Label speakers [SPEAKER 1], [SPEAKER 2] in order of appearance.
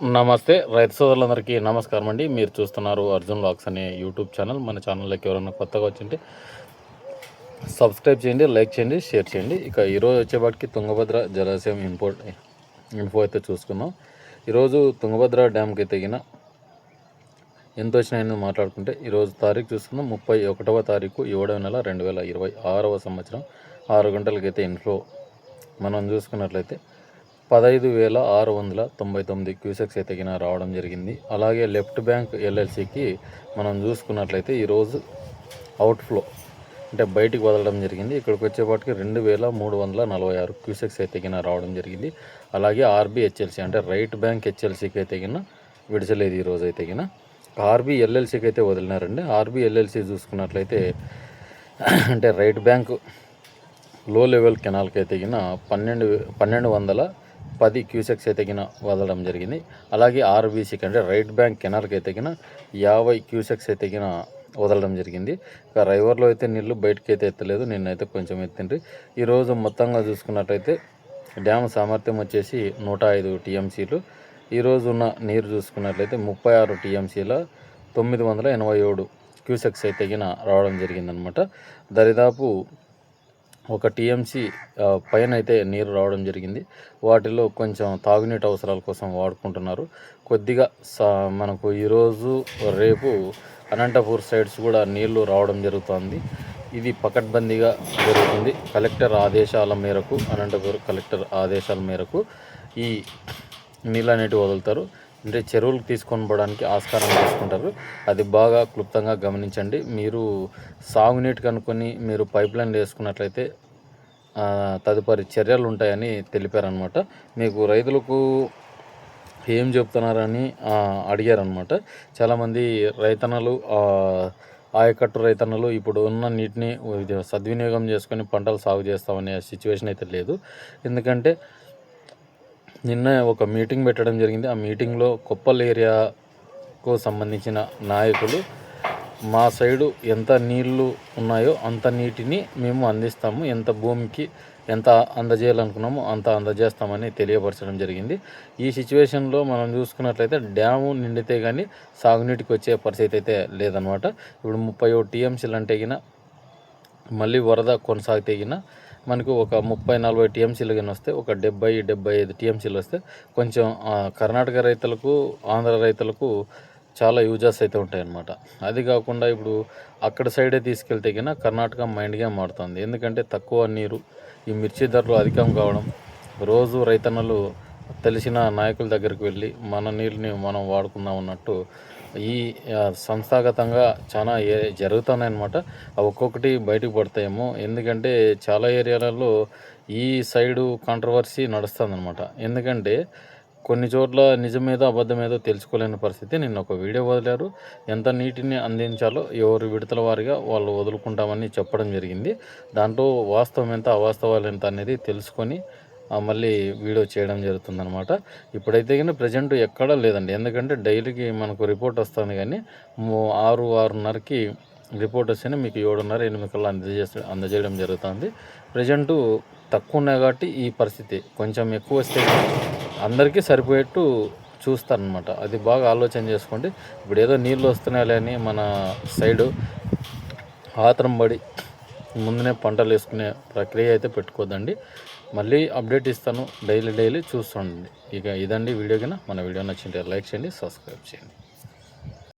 [SPEAKER 1] నమస్తే రైతు సోదరులందరికీ నమస్కారం అండి. మీరు చూస్తున్నారు అర్జున్ వ్లాగ్స్ అనే యూట్యూబ్ ఛానల్. మన ఛానల్లోకి ఎవరైనా కొత్తగా వచ్చింటే సబ్స్క్రైబ్ చేయండి, లైక్ చేయండి, షేర్ చేయండి. ఇక ఈరోజు వచ్చేపాటికి తుంగభద్ర జలాశయం ఇన్ఫో అయితే చూసుకుందాం. ఈరోజు తుంగభద్ర డ్యామ్కి తెగిన ఎంత వచ్చినాయని మాట్లాడుకుంటే ఈరోజు తారీఖు చూసుకుందాం. 31వ తారీఖు 7వ నెల 2026వ సంవత్సరం 6 గంటలకైతే ఇన్ఫ్లో మనం చూసుకున్నట్లయితే 15,699 క్యూసెక్స్ అయితే రావడం జరిగింది. అలాగే లెఫ్ట్ బ్యాంక్ ఎల్ఎల్సికి మనం చూసుకున్నట్లయితే ఈరోజు అవుట్ఫ్లో అంటే బయటికి వదలడం జరిగింది. ఇక్కడికి వచ్చేపాటికి 2,346 క్యూసెక్స్ అయితే రావడం జరిగింది. అలాగే ఆర్బీహెచ్ఎల్సి అంటే రైట్ బ్యాంక్ హెచ్ఎల్సికి అయితే విడిచలేదు. ఈరోజు అయితే ఆర్బీఎల్ఎల్సికి అయితే వదిలినారండి. ఆర్బీఎల్ఎల్సి చూసుకున్నట్లయితే అంటే రైట్ బ్యాంక్ లో లెవెల్ కెనాల్కి అయితే 1210 క్యూసెక్స్ అయితే వదలడం జరిగింది. అలాగే ఆర్బీసీకి అంటే రైట్ బ్యాంక్ కెనాల్కి అయితే 50 క్యూసెక్స్ అయితే వదలడం జరిగింది. ఇక రైవర్లో అయితే నీళ్ళు బయటకి అయితే ఎత్తలేదు, నిన్నైతే కొంచెం ఎత్తిండ్రి. ఈరోజు మొత్తంగా చూసుకున్నట్టయితే డ్యామ్ సామర్థ్యం వచ్చేసి 105 టీఎంసీలు. ఈరోజు ఉన్న నీరు చూసుకున్నట్లయితే 36 టీఎంసీల 987 క్యూసెక్స్ అయితే రావడం జరిగిందనమాట. దరిదాపు 1 టీఎంసీ పైన అయితే నీరు రావడం జరిగింది. వాటిలో కొంచెం తాగునీటి అవసరాల కోసం వాడుకుంటున్నారు. కొద్దిగా మనకు ఈరోజు రేపు అనంతపూర్ సైడ్స్ కూడా నీళ్లు రావడం జరుగుతుంది. ఇది పకడ్బందీగా జరుగుతుంది. కలెక్టర్ ఆదేశాల మేరకు అనంతపూర్ కలెక్టర్ ఆదేశాల మేరకు ఈ నీళ్ళు అనేటివి వదులుతారు. అంటే చెరువులకు తీసుకొని పోవడానికి ఆస్కారం తీసుకుంటారు. అది బాగా క్లుప్తంగా గమనించండి. మీరు సాగునీటి కనుక్కొని మీరు పైప్ లైన్ వేసుకున్నట్లయితే తదుపరి చర్యలు ఉంటాయని తెలిపారనమాట. మీకు రైతులకు ఏం చెప్తున్నారని అడిగారనమాట. చాలామంది రైతన్నలు ఆయకట్టు రైతన్నలు ఇప్పుడు ఉన్న నీటిని సద్వినియోగం చేసుకొని పంటలు సాగు చేస్తామనే సిచ్యువేషన్ అయితే లేదు. ఎందుకంటే నిన్న ఒక మీటింగ్ పెట్టడం జరిగింది. ఆ మీటింగ్లో కొప్పల్ ఏరియాకు సంబంధించిన నాయకులు మా సైడు ఎంత నీళ్లు ఉన్నాయో అంత నీటిని మేము అందిస్తాము, ఎంత భూమికి ఎంత అందజేయాలనుకున్నామో అంత అందజేస్తామని తెలియపరచడం జరిగింది. ఈ సిచ్యువేషన్లో మనం చూసుకున్నట్లయితే డ్యాము నిండితే కానీ సాగునీటికి వచ్చే పరిస్థితి అయితే లేదనమాట. ఇప్పుడు 31 టీఎంసీలు అంటే మళ్ళీ వరద కొనసాగితే మనకు ఒక 30-40 టీఎంసీలు కానీ వస్తే ఒక 70-75 టీఎంసీలు వస్తే కొంచెం కర్ణాటక రైతులకు, ఆంధ్ర రైతులకు చాలా యూజెస్ అయితే ఉంటాయన్నమాట. అది కాకుండా ఇప్పుడు అక్కడ సైడే తీసుకెళ్తే కర్ణాటక మైండ్గా మారుతుంది. ఎందుకంటే తక్కువ నీరు, ఈ మిర్చి ధరలు అధికం కావడం, రోజు రైతన్నలు తెలిసిన నాయకుల దగ్గరికి వెళ్ళి మన నీళ్ళని మనం వాడుకుందాం అన్నట్టు ఈ సంస్థాగతంగా చాలా జరుగుతున్నాయన్నమాట. అవి ఒక్కొక్కటి బయటకు పడతాయేమో. ఎందుకంటే చాలా ఏరియాలలో ఈ సైడు కాంట్రవర్సీ నడుస్తుందన్నమాట. ఎందుకంటే కొన్ని చోట్ల నిజమేదో అబద్ధమేదో తెలుసుకోలేని పరిస్థితి. నిన్న ఒక వీడియో వదిలారు. ఎంత నీటిని అందించాలో ఎవరు విడతల వారిగా వాళ్ళు వదులుకుంటామని చెప్పడం జరిగింది. దాంట్లో వాస్తవం ఎంత, అవాస్తవాలు ఎంత అనేది తెలుసుకొని మళ్ళీ వీడియో చేయడం జరుగుతుందన్నమాట. ఇప్పుడైతే కానీ ప్రజెంట్ ఎక్కడా లేదండి. ఎందుకంటే డైలీకి మనకు రిపోర్ట్ వస్తుంది, కానీ 6-6:30కి రిపోర్ట్ వస్తేనే మీకు 7:30-8 కల్లా అందజేయడం జరుగుతుంది. ప్రజెంటు తక్కువ ఉన్నాయి కాబట్టి ఈ పరిస్థితి. కొంచెం ఎక్కువ వస్తే అందరికీ సరిపోయేట్టు చూస్తారనమాట. అది బాగా ఆలోచన చేసుకోండి. ఇప్పుడు ఏదో నీళ్ళు వస్తున్నాయి అని మన సైడు ఆత్రం పడి ముందునే పంటలు వేసుకునే ప్రక్రియ అయితే పెట్టుకోదండి. మళ్ళీ అప్డేట్ ఇస్తాను, డైలీ చూస్తుండండి. ఇక ఇదండి వీడియో. మన వీడియో నచ్చింటే లైక్ చేయండి, సబ్స్క్రైబ్ చేయండి.